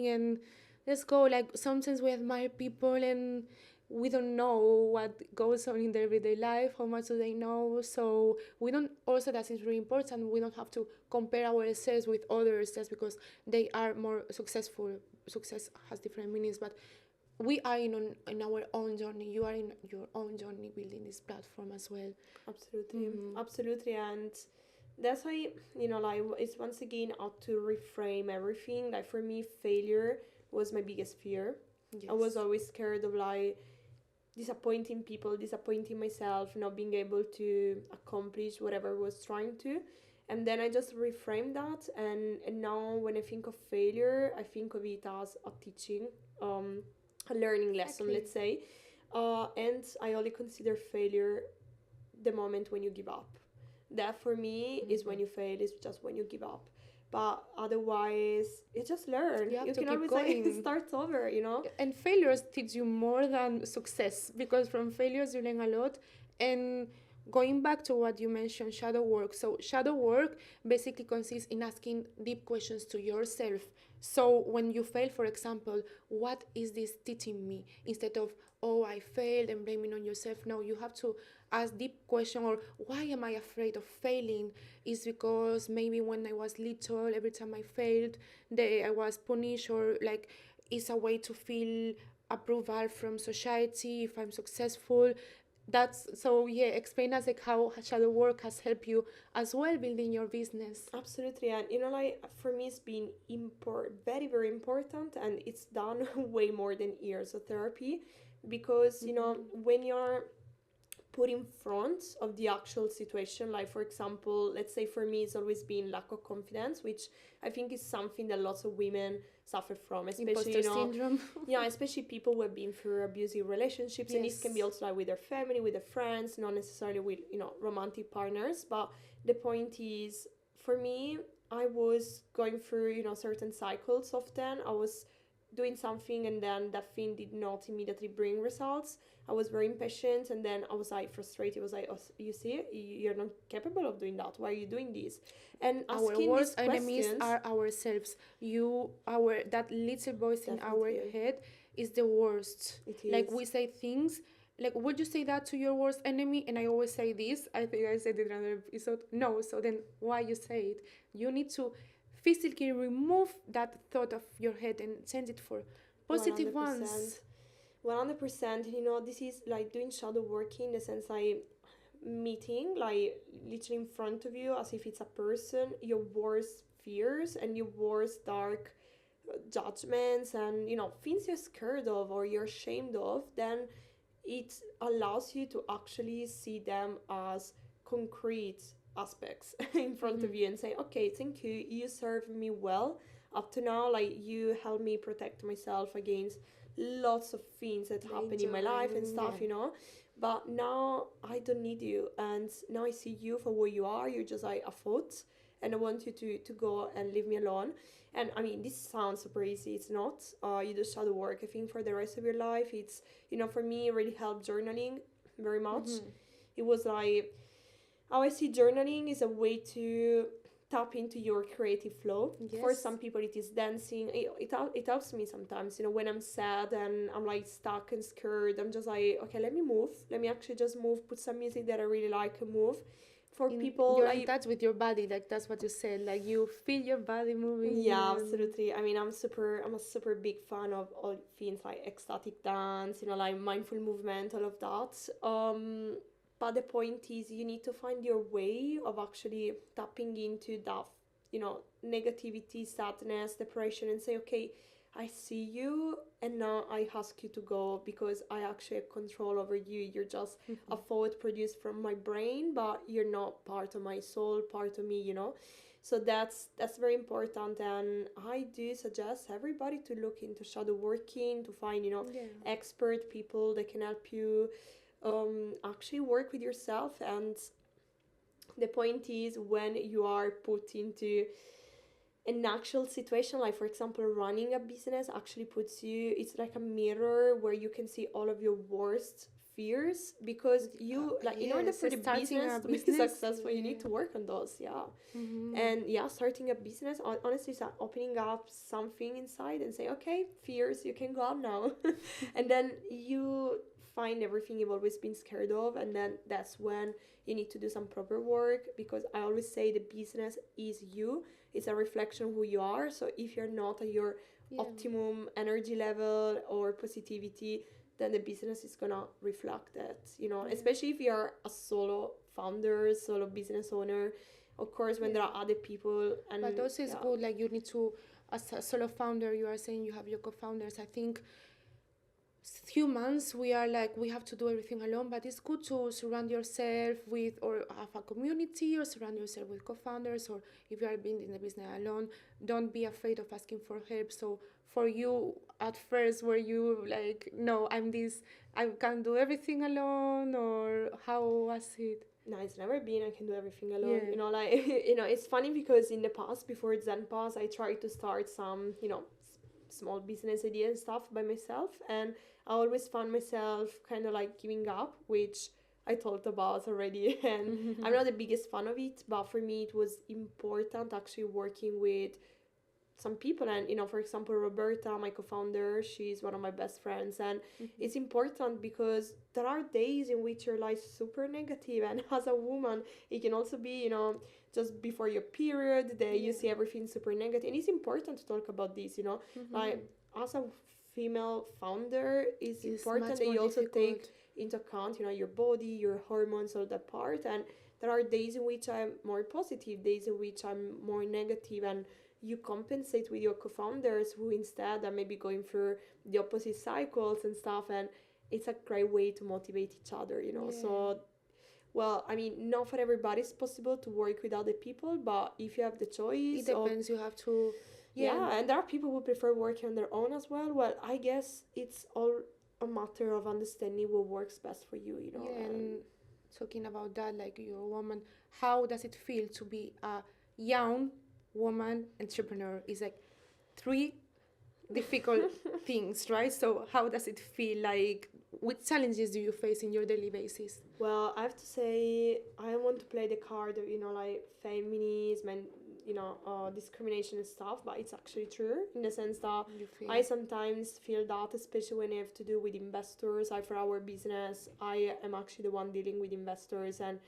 and let's go. Like, sometimes we admire people and we don't know what goes on in their everyday life, how much do they know. So we don't, also that is really important, we don't have to compare ourselves with others just because they are more successful. Success has different meanings, but we are in our own journey. You are in your own journey building this platform as well. Absolutely, absolutely, and that's why, like, it's once again out to reframe everything. Like, for me, failure was my biggest fear. Yes. I was always scared of, like, disappointing people, disappointing myself, not being able to accomplish whatever I was trying to. And then I just reframed that, and now when I think of failure, I think of it as a teaching, a learning lesson, Exactly. let's say. And I only consider failure the moment when you give up. That for me is when you fail, is just when you give up. But otherwise, you just learn. You have to can keep always going. start over, And failures teach you more than success, because from failures you learn a lot. And going back to what you mentioned, shadow work. So shadow work basically consists in asking deep questions to yourself. So when you fail, for example, what is this teaching me? Instead of, oh, I failed and blaming on yourself. No, you have to ask deep question, or why am I afraid of failing? Is because maybe when I was little, every time I failed, I was punished, or like it's a way to feel approval from society if I'm successful. That's so, yeah, explain us like how shadow work has helped you as well building your business. Absolutely, and like, for me, it's been very, very important, and it's done way more than years of therapy, because when you're put in front of the actual situation, like, for example, let's say for me, it's always been lack of confidence, which I think is something that lots of women suffer from, especially Imposter syndrome. especially people who have been through abusive relationships. And this can be also like with their family, with their friends, not necessarily with romantic partners. But the point is, for me, I was going through certain cycles. Often I was doing something, and then that thing did not immediately bring results. I was very impatient, and then I was like frustrated. I was like, oh, you see, you're not capable of doing that. Why are you doing this? And Our asking worst these enemies questions, are ourselves. That little voice in our Definitely. head is the worst. It Like, is. we say things like, would you say that to your worst enemy? And I always say this, I think I said it in another episode, no. So then why you say it? You need to physically remove that thought of your head and change it for positive 100%. ones. 100%. This is like doing shadow working in the sense, like, meeting, like, literally in front of you, as if it's a person, your worst fears and your worst dark judgments, and things you're scared of or you're ashamed of. Then it allows you to actually see them as concrete aspects in front of you, and say, okay, thank you, you served me well up to now. Like, you helped me protect myself against lots of things that happen in my life and stuff, Yeah. but now I don't need you, and now I see you for what you are. You're just like a thought, and I want you to go and leave me alone. And I mean, this sounds super easy. It's not. You do shadow work, I think, for the rest of your life. It's, for me, it really helped journaling very much. It was like, how I see journaling is a way to tap into your creative flow. Yes. For some people, it is dancing. It helps me sometimes, when I'm sad and I'm like stuck and scared. I'm just like, okay, let me move. Let me actually just move, put some music that I really like and move. For people, You're in touch with your body, like that's what you said, like you feel your body moving. yeah, absolutely. I mean, I'm a super big fan of all things like ecstatic dance, like mindful movement, all of that. But the point is, you need to find your way of actually tapping into that, negativity, sadness, depression, and say, okay, I see you, and now I ask you to go, because I actually have control over you. You're just a thought produced from my brain, but you're not part of my soul, part of me. So that's very important, and I do suggest everybody to look into shadow working, to find expert people that can help you actually work with yourself. And the point is, when you are put into an actual situation, like, for example, running a business actually puts you, it's like a mirror where you can see all of your worst fears, because you like, in order for the business to be successful, you need to work on those. And starting a business, honestly, is opening up something inside and say, okay, fears, you can go out now. And then you find everything you've always been scared of, and then that's when you need to do some proper work, because I always say the business is you. It's a reflection of who you are. So if you're not at your Yeah. optimum energy level or positivity, then the business is gonna reflect that, Yeah. especially if you're a solo founder, solo business owner. Of course, when there Yeah. are other people, and But also it's yeah. good, like you need to, as a solo founder, you are saying you have your co-founders. I think humans, we are like, we have to do everything alone, but it's good to surround yourself with, or have a community, or surround yourself with co-founders, or if you are being in the business alone, don't be afraid of asking for help. So for you, at first, were you like, no, I can do everything alone, or how was it? No, it's never been I can do everything alone. Yeah. Like it's funny because in the past, before ZenPass, I tried to start some, small business idea and stuff by myself, and I always found myself kind of like giving up, which I talked about already. And I'm not the biggest fan of it, but for me it was important actually working with some people. And for example, Roberta, my co-founder, she's one of my best friends, and it's important because there are days in which your life is super negative, and as a woman it can also be just before your period that you see everything super negative, and it's important to talk about this. Like, as a female founder, it's important that you also take into account your body, your hormones, all that part. And there are days in which I'm more positive, days in which I'm more negative, and you compensate with your co-founders who instead are maybe going through the opposite cycles and stuff, and it's a great way to motivate each other. So, well, I mean, not for everybody it's possible to work with other people, but if you have the choice, it depends. You have to. Yeah. And there are people who prefer working on their own as well. Well, I guess it's all a matter of understanding what works best for you. Yeah, and talking about that, like, you're a woman, how does it feel to be a young woman entrepreneur? Is like three difficult things, right? So how does it feel? Like, what challenges do you face in your daily basis? Well, I have to say, I want to play the card of, like feminism and, discrimination and stuff, but it's actually true in the sense that I sometimes feel that, especially when I have to do with investors. For our business, I am actually the one dealing with investors, and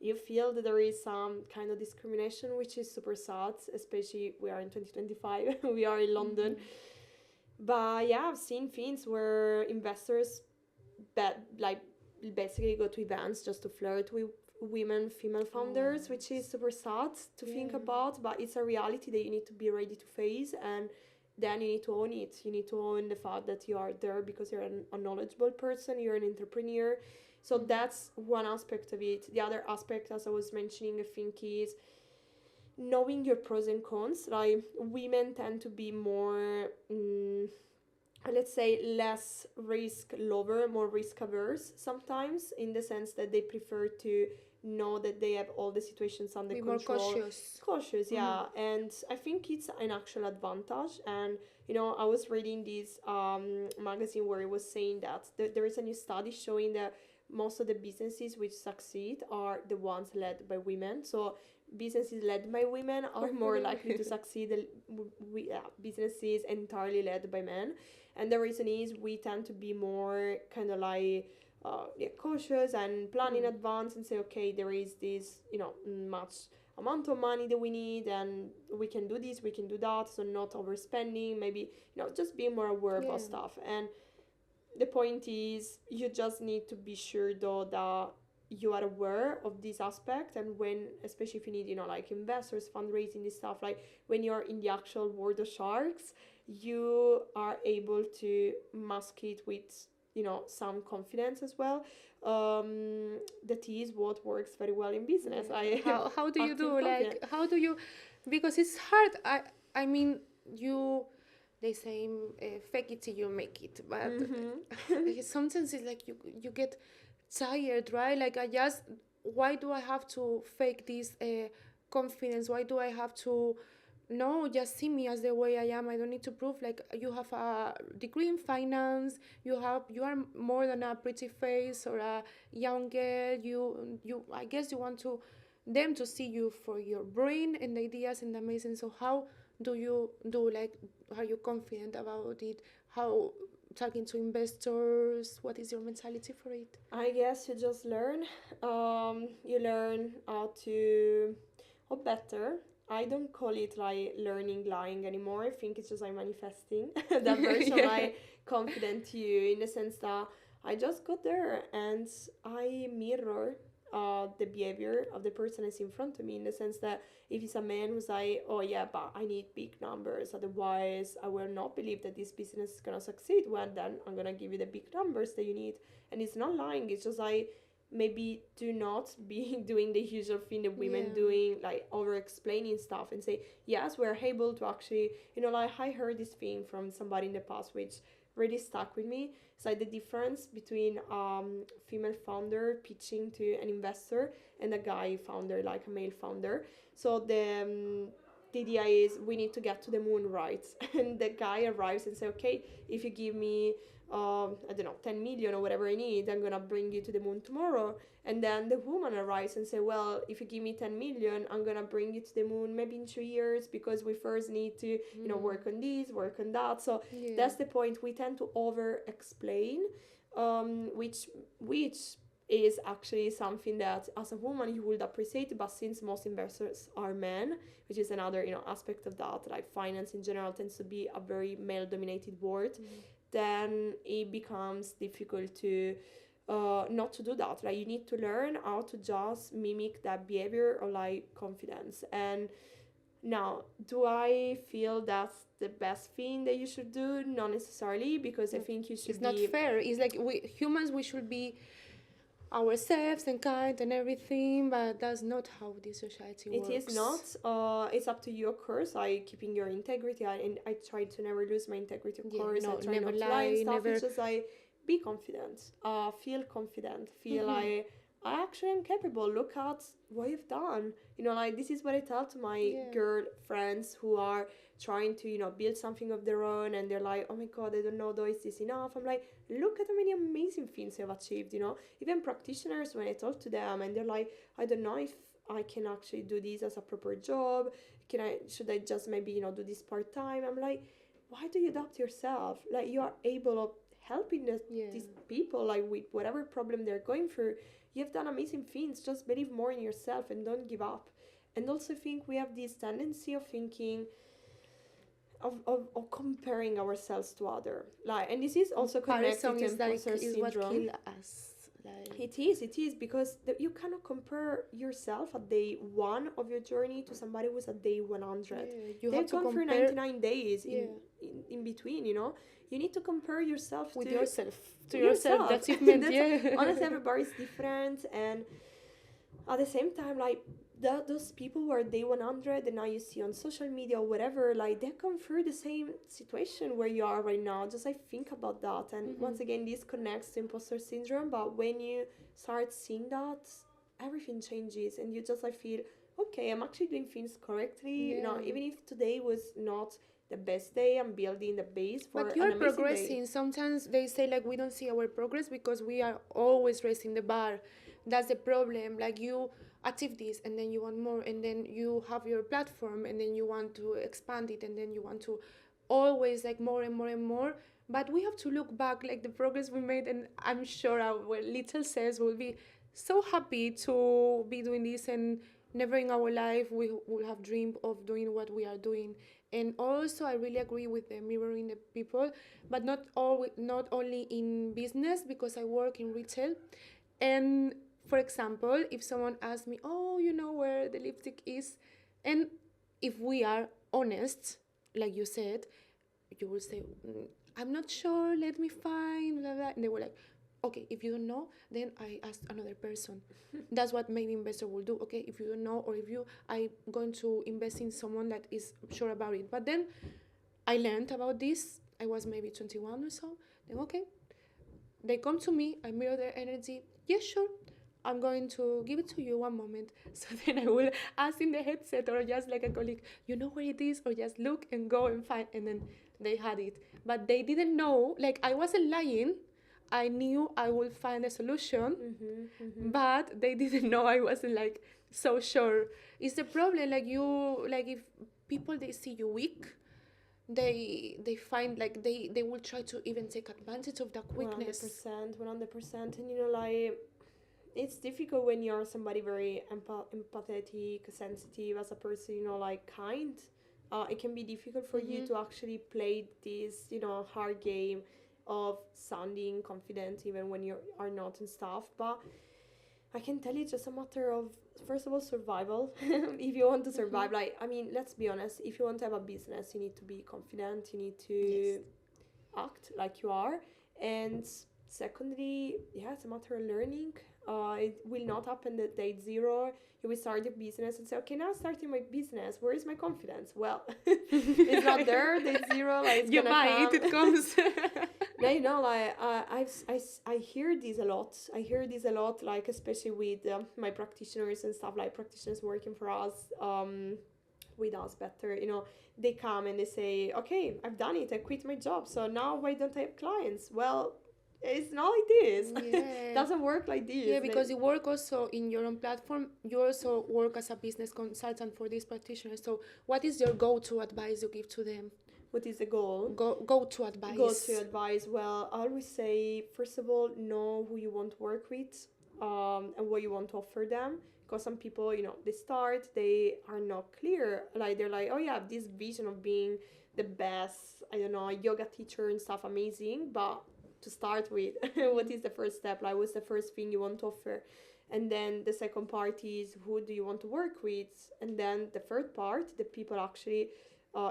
you feel that there is some kind of discrimination, which is super sad, especially we are in 2025, we are in London. But yeah, I've seen things where investors basically go to events just to flirt with female founders, which is super sad to think about, but it's a reality that you need to be ready to face, and then you need to own it. You need to own the fact that you are there because you're a knowledgeable person, you're an entrepreneur. So that's one aspect of it. The other aspect, as I was mentioning, I think, is knowing your pros and cons. Like, women tend to be more let's say less risk lover, more risk averse sometimes, in the sense that they prefer to know that they have all the situations under control. More cautious. Yeah. And I think it's an actual advantage. And I was reading this magazine where it was saying that there is a new study showing that most of the businesses which succeed are the ones led by women. So businesses led by women are more likely to succeed than businesses entirely led by men. And the reason is we tend to be more kind of like cautious and plan in advance and say, okay, there is this much amount of money that we need, and we can do this, we can do that. So not overspending, maybe just being more aware about stuff. And the point is, you just need to be sure though that you are aware of this aspect. And when, especially if you need like investors, fundraising, this stuff, like when you're in the actual world of sharks, you are able to mask it with some confidence as well. That is what works very well in business. How do you do, like, how do you, because it's hard. I mean, they say fake it till you make it, but sometimes it's like you get tired, right? Like, why do I have to fake this confidence? Why do I have to just see me as the way I am? I don't need to prove. Like, you have a degree in finance, you are more than a pretty face or a young girl. You I guess you want them to see you for your brain and ideas and amazing. So how do you do, like, are you confident about it? How talking to investors? What is your mentality for it? I guess you just learn. You learn how to, or better. I don't call it like learning lying anymore. I think it's just like manifesting that version Yeah. like confident to you in the sense that I just got there and I mirror the behavior of the person that's in front of me in the sense that if it's a man who's like, oh yeah, but I need big numbers, otherwise I will not believe that this business is gonna succeed. Well, then I'm gonna give you the big numbers that you need. And it's not lying, it's just like maybe do not be doing the usual thing that women Yeah. doing, like over explaining stuff and say, yes, we're able to actually, like I heard this thing from somebody in the past which really stuck with me. It's like the difference between female founder pitching to an investor and a guy founder, like a male founder. So the idea is we need to get to the moon, right? And the guy arrives and say, okay, if you give me I don't know, 10 million or whatever I need, I'm gonna bring you to the moon tomorrow. And then the woman arrives and say, well, if you give me 10 million, I'm gonna bring you to the moon maybe in 2 years because we first need to, work on this, work on that. So Yeah. that's the point. We tend to over explain, which is actually something that as a woman you would appreciate, but since most investors are men, which is another aspect of that, like finance in general tends to be a very male dominated world, then it becomes difficult to not to do that. Like you need to learn how to just mimic that behavior or like confidence. And now, do I feel that's the best thing that you should do? Not necessarily, because I think you should It's not fair. It's like we humans, we should be ourselves and kind and everything, but that's not how this society works. It is not. It's up to you, of course. Keeping your integrity, and I try to never lose my integrity, of course. No, I try never not to lie, lie and stuff. never. It's just like be confident. Feel confident. Feel like I actually am capable. Look at what you've done. Like this is what I tell to my girl friends who are trying to build something of their own, and they're like, oh my god, I don't know though, is this enough? I'm like, look at how many amazing things you've achieved. Even practitioners, when I talk to them and they're like, I don't know if I can actually do this as a proper job. Should I just maybe do this part-time? I'm like, why do you doubt yourself? Like you are able of helping these people like with whatever problem they're going through. You've done amazing things. Just believe more in yourself and don't give up. And also think we have this tendency of thinking of comparing ourselves to other. Like, and this is also connected to imposter syndrome. What kills us. Like. It is because you cannot compare yourself at day 1 of your journey to somebody who's at day 100. They've gone through 99 days in between, You need to compare yourself with to yourself. To yourself. That's it. Honestly, everybody's different, and at the same time, like those people who are day 100 and now you see on social media or whatever, like they come through the same situation where you are right now. Just like think about that, and once again, this connects to imposter syndrome. But when you start seeing that, everything changes, and you just like feel, okay, I'm actually doing things correctly. Even if today was not the best day, I'm building the base for but you're an amazing progressing day. Sometimes they say like we don't see our progress because we are always raising the bar. That's the problem. Like you achieve this and then you want more, and then you have your platform and then you want to expand it, and then you want to always like more and more and more. But we have to look back like the progress we made, and I'm sure our little selves will be so happy to be doing this, and never in our life we will have dreamed of doing what we are doing. And also I really agree with the mirroring the people, but not only in business, because I work in retail. And for example, if someone asks me, oh, you know where the lipstick is, and if we are honest, like you said, you will say, I'm not sure, let me find, blah, blah. And they were like, okay, if you don't know, then I ask another person. That's what maybe investor will do. Okay, if you don't know, or if I'm going to invest in someone that is sure about it. But then I learned about this. I was maybe 21 or so. Then okay, they come to me, I mirror their energy. Yes, sure, I'm going to give it to you one moment. So then I will ask in the headset, or just like a colleague, you know where it is, or just look and go and find, and then they had it. But they didn't know, like I wasn't lying. I knew I would find a solution, but they didn't know I wasn't like so sure. It's the problem, like if people, they see you weak, they find like they will try to even take advantage of the quickness. 100%, 100%. And you know, like, it's difficult when you're somebody very empathetic, sensitive as a person, you know, like kind. It can be difficult for you to actually play this, you know, hard game of sounding confident even when you are not and stuff. But I can tell you it's just a matter of, first of all, survival. If you want to survive, like, I mean, let's be honest, if you want to have a business, you need to be confident, you need to Yes. act like you are. And secondly, yeah, it's a matter of learning. It will not happen at day zero. You will start your business and say, okay, now I'm starting my business. Where is my confidence? Well, it's not there. Day zero, like, it's You gonna might, come. it comes. No, you know, like, I hear this a lot. I hear this a lot, like, especially with my practitioners and stuff, like practitioners working for us, with us better. You know, they come and they say, okay, I've done it. I quit my job. So now why don't I have clients? Well, it's not like this. Yeah. Doesn't work like this. Yeah, because you work also in your own platform. You also work as a business consultant for these practitioners. So, what is your go-to advice you give to them? What is the goal? Go-to advice. Go to advice. Well, I always say, first of all, know who you want to work with, and what you want to offer them. Because some people, you know, they are not clear. Like, they're like, oh yeah, I have this vision of being the best, I don't know, yoga teacher and stuff, amazing. But to start with, what is the first step? Like, what's the first thing you want to offer? And then the second part is, who do you want to work with? And then the third part that people actually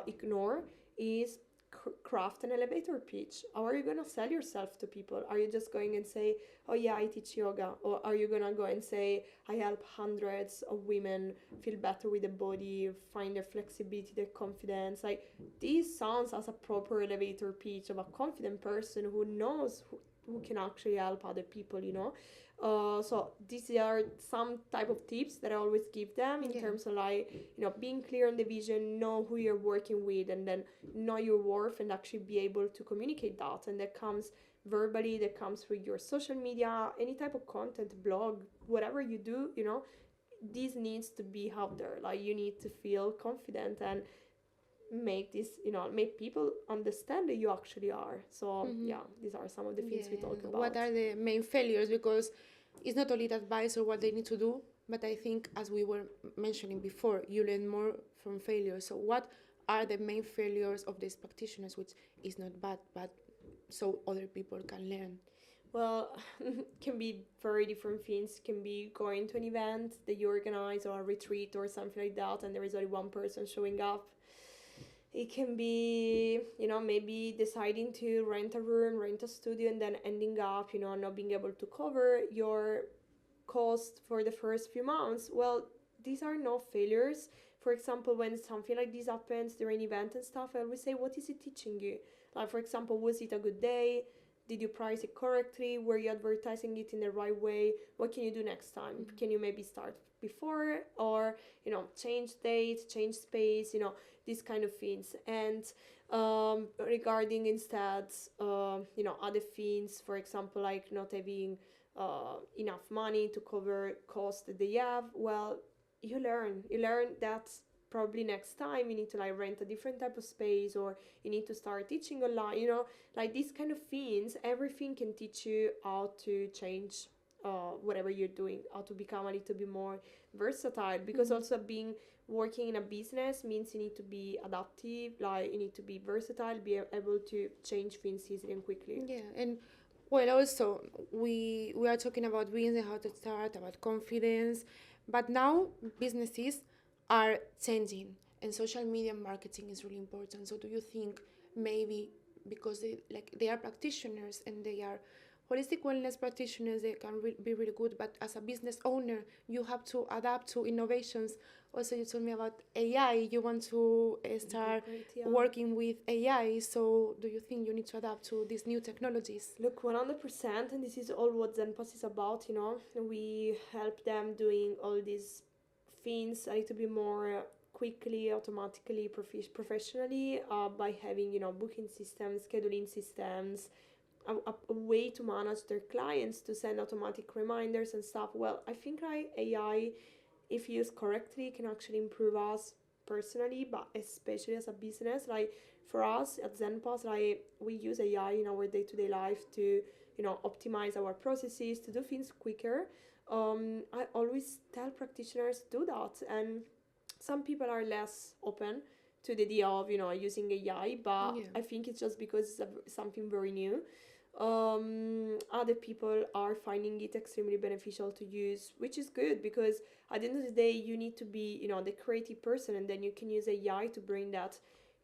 ignore is craft an elevator pitch. How are you going to sell yourself to people? Are you just going and say, oh yeah, I teach yoga? Or are you going to go and say, I help hundreds of women feel better with their body, find their flexibility, their confidence? Like, this sounds as a proper elevator pitch of a confident person who knows who can actually help other people, you know. So these are some type of tips that I always give them in terms of, like, you know, being clear on the vision, know who you're working with, and then know your worth and actually be able to communicate that. And that comes verbally, that comes through your social media, any type of content, blog, whatever you do, you know, this needs to be out there. Like, you need to feel confident and make this, you know, make people understand that you actually are. So yeah, these are some of the things we talk about. What are the main failures? Because it's not only the advice or what they need to do, but I think, as we were mentioning before, you learn more from failures. So what are the main failures of these practitioners, which is not bad, but so other people can learn? Well, can be very different things. Can be going to an event that you organize or a retreat or something like that, and there is only one person showing up. It can be, you know, maybe deciding to rent a room, rent a studio, and then ending up, you know, not being able to cover your cost for the first few months. Well, these are no failures. For example, when something like this happens during an event and stuff, I always say, what is it teaching you? Like, for example, was it a good day? Did you price it correctly? Were you advertising it in the right way? What can you do next time? Can you maybe start before, or, you know, change date, change space, you know, these kind of things. And regarding instead, you know, other things, for example, like not having enough money to cover costs that they have, well, you learn that probably next time you need to, like, rent a different type of space, or you need to start teaching online, you know, like these kind of things. Everything can teach you how to change whatever you're doing, how to become a little bit more versatile, because also being working in a business means you need to be adaptive, like you need to be versatile, be able to change things easily and quickly. Yeah, and well, also we are talking about business, how to start, about confidence, but now businesses are changing, and social media marketing is really important. So, do you think maybe because they are practitioners and they are holistic wellness practitioners, they can be really good, but as a business owner, you have to adapt to innovations. Also, you told me about AI. You want to start working with AI. So, do you think you need to adapt to these new technologies? Look, 100%, and this is all what Zenpass is about, you know. We help them doing all these things a little bit more quickly, automatically, professionally, by having, you know, booking systems, scheduling systems, a way to manage their clients, to send automatic reminders and stuff. Well, I think, like, AI, if used correctly, can actually improve us personally, but especially as a business. Like, For us at ZenPass, like, we use AI in our day-to-day life to, optimize our processes, to do things quicker. I always tell practitioners do that, and some people are less open to the idea of using AI, but Yeah. I think it's just because it's something very new. Other people are finding it extremely beneficial to use, which is good because at the end of the day, you need to be, the creative person, and then you can use AI to bring that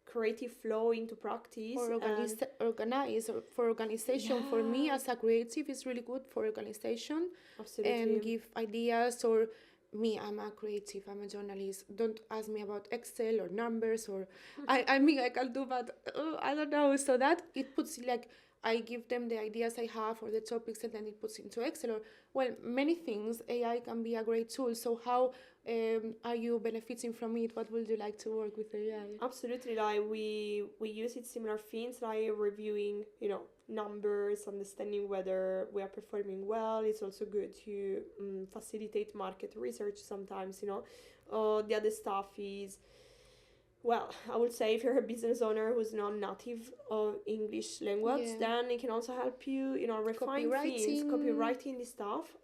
creative flow into practice. Or organize, or for organization. For me Yeah, as a creative, it's really good for organization and absolutely. give ideas. Or me, I'm a creative, I'm a journalist. Don't ask me about Excel or numbers, or I mean I can do, but I don't know. So that it puts like, I give them the ideas I have or the topics, and then it puts into Excel. Or, well, many things. AI can be a great tool. So how are you benefiting from it? What would you like to work with AI? Absolutely, like we use it similar things like reviewing, numbers, understanding whether we are performing well. It's also good to facilitate market research sometimes. The other stuff is, well, I would say if you're a business owner who's not native of English language, Yeah. then it can also help you, refine things, Copywriting. copywriting this stuff.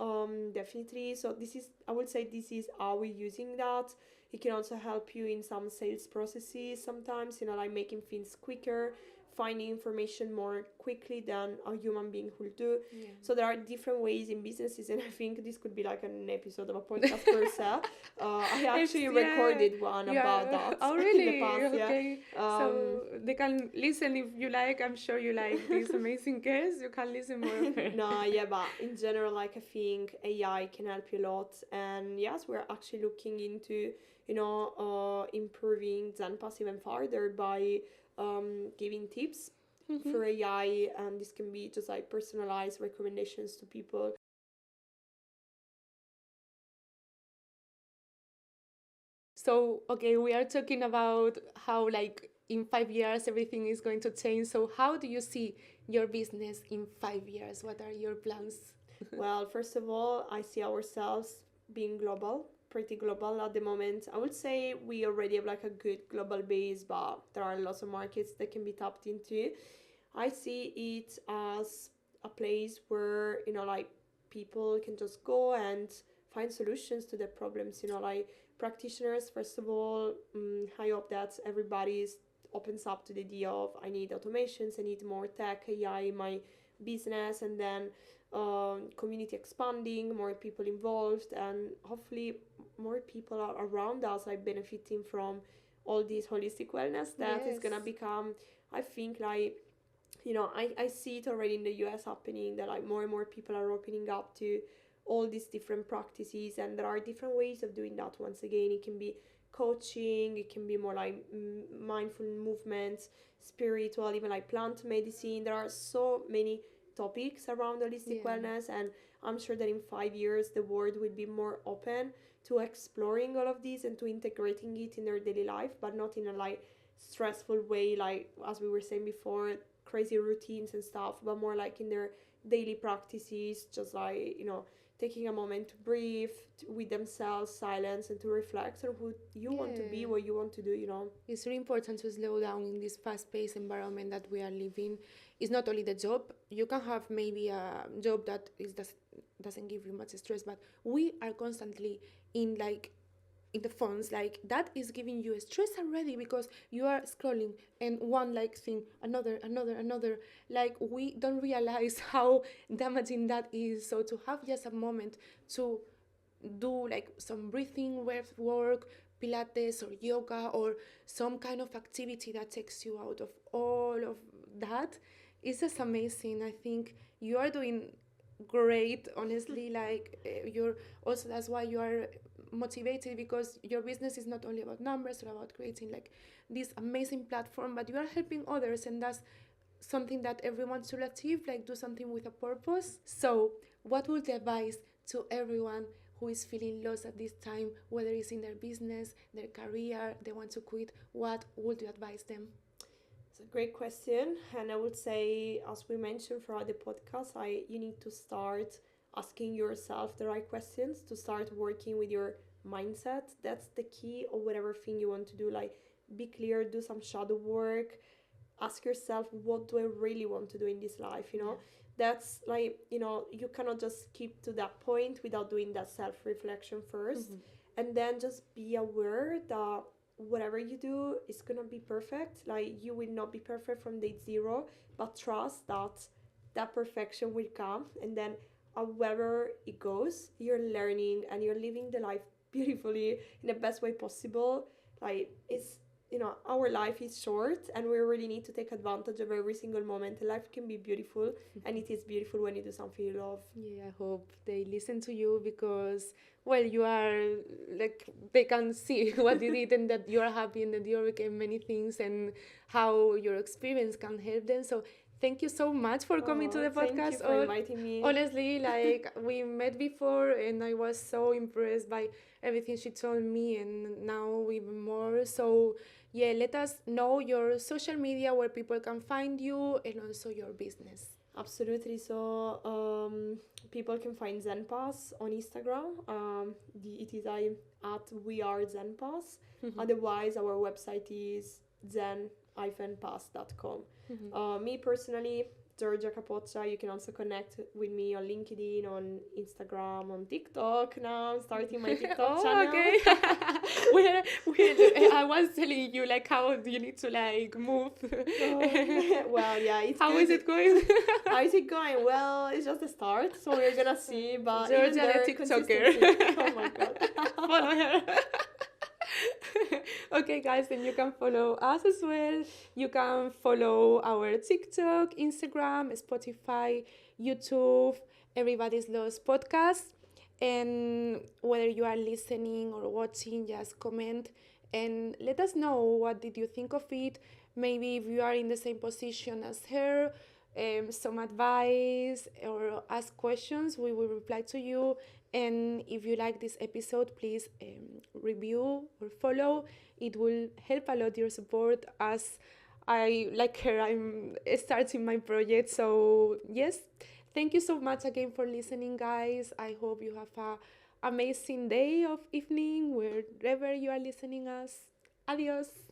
Definitely. So this is, I would say, this is how we're using that. It can also help you in some sales processes sometimes, like making things quicker, finding information more quickly than a human being will do. Yeah. So there are different ways in businesses, and I think this could be like an episode of a podcast per se. I actually recorded one about Yeah. that Oh, in the really? past, yeah. Okay. So they can listen if you like. I'm sure you like this amazing guest. You can listen more of her. No, yeah, but in general, like, I think AI can help you a lot, and yes, we're actually looking into, improving ZenPass even further by giving tips Mhm. for AI, and this can be just like personalized recommendations to people. So, okay, we are talking about how, like, in 5 years everything is going to change. So, how do you see your business in 5 years? What are your plans? Well, first of all, I see ourselves being global, pretty global at the moment. I would say we already have like a good global base, but there are lots of markets that can be tapped into. I see it as a place where, like, people can just go and find solutions to their problems, like practitioners, first of all. I hope that everybody opens up to the idea of I need automations, I need more tech, AI in my business, and then community expanding, more people involved, and hopefully more people are around us like benefiting from all this holistic wellness that is Yes. gonna become, I think, like, I see it already in the US happening, that like more and more people are opening up to all these different practices, and there are different ways of doing that. Once again, it can be coaching, it can be more like mindful movements, spiritual, even like plant medicine. There are so many topics around holistic Yeah. wellness, and I'm sure that in 5 years the world will be more open to exploring all of these and to integrating it in their daily life, but not in a like stressful way, like as we were saying before, crazy routines and stuff, but more like in their daily practices, just like, taking a moment to breathe with themselves, silence, and to reflect on who you want to be, Yeah. what you want to do. It's really important to slow down in this fast-paced environment that we are living. It's not only the job. You can have maybe a job that doesn't give you much stress, but we are constantly in, like, in the phones, like that is giving you stress already because you are scrolling, and one like thing, another, like we don't realize how damaging that is. So to have just a moment to do like some breathing work, pilates or yoga, or some kind of activity that takes you out of all of that, is just amazing. I think you are doing great, honestly. Like, you're also, that's why you are motivated, because your business is not only about numbers or about creating like this amazing platform, but you are helping others, and that's something that everyone should achieve, like do something with a purpose. So what would you advise to everyone who is feeling lost at this time, whether it's in their business, their career, they want to quit? What would you advise them? It's a great question, and I would say, as we mentioned throughout the podcast, you need to start asking yourself the right questions, to start working with your mindset. That's the key of whatever thing you want to do. Like, be clear, do some shadow work, ask yourself, what do I really want to do in this life, you know? That's like, you know, you cannot just keep to that point without doing that self-reflection first. And then just be aware that whatever you do is gonna be perfect. Like, you will not be perfect from day zero, but trust that that perfection will come. And then however it goes, you're learning and you're living the life beautifully in the best way possible. Like, it's, you know, our life is short and we really need to take advantage of every single moment. Life can be beautiful, and it is beautiful when you do something you love. Yeah, I hope they listen to you because, well, you are like, they can see what you did and that you are happy and that you overcame many things and how your experience can help them. So thank you so much for coming to the Thank you podcast. for inviting me. Honestly, like, we met before and I was so impressed by everything she told me, and now even more. So yeah, let us know your social media where people can find you and also your business. Absolutely. So people can find ZenPass on Instagram. It is at We Are ZenPass. Otherwise, our website is zen-pass.com. Me personally, Giorgia Capoccia. You can also connect with me on LinkedIn, on Instagram, on TikTok. Now I'm starting my TikTok channel. Okay. I was telling you like how you need to like move. Well, yeah, it's How good. is it going? How is it going? Well, it's just a start, so we're gonna see. But Georgia even there, the TikToker. consistency. Oh my god. Follow her. Okay, guys, then you can follow us as well. You can follow our TikTok, Instagram, Spotify, YouTube, Everybody's Lost podcast. And whether you are listening or watching, just comment and let us know what did you think of it. Maybe if you are in the same position as her, some advice or ask questions, we will reply to you. And if you like this episode, please review or follow. It will help a lot, your support, as I, like her, I'm starting my project. So yes, thank you so much again for listening, guys. I hope you have a amazing day of evening wherever you are listening us. Adios.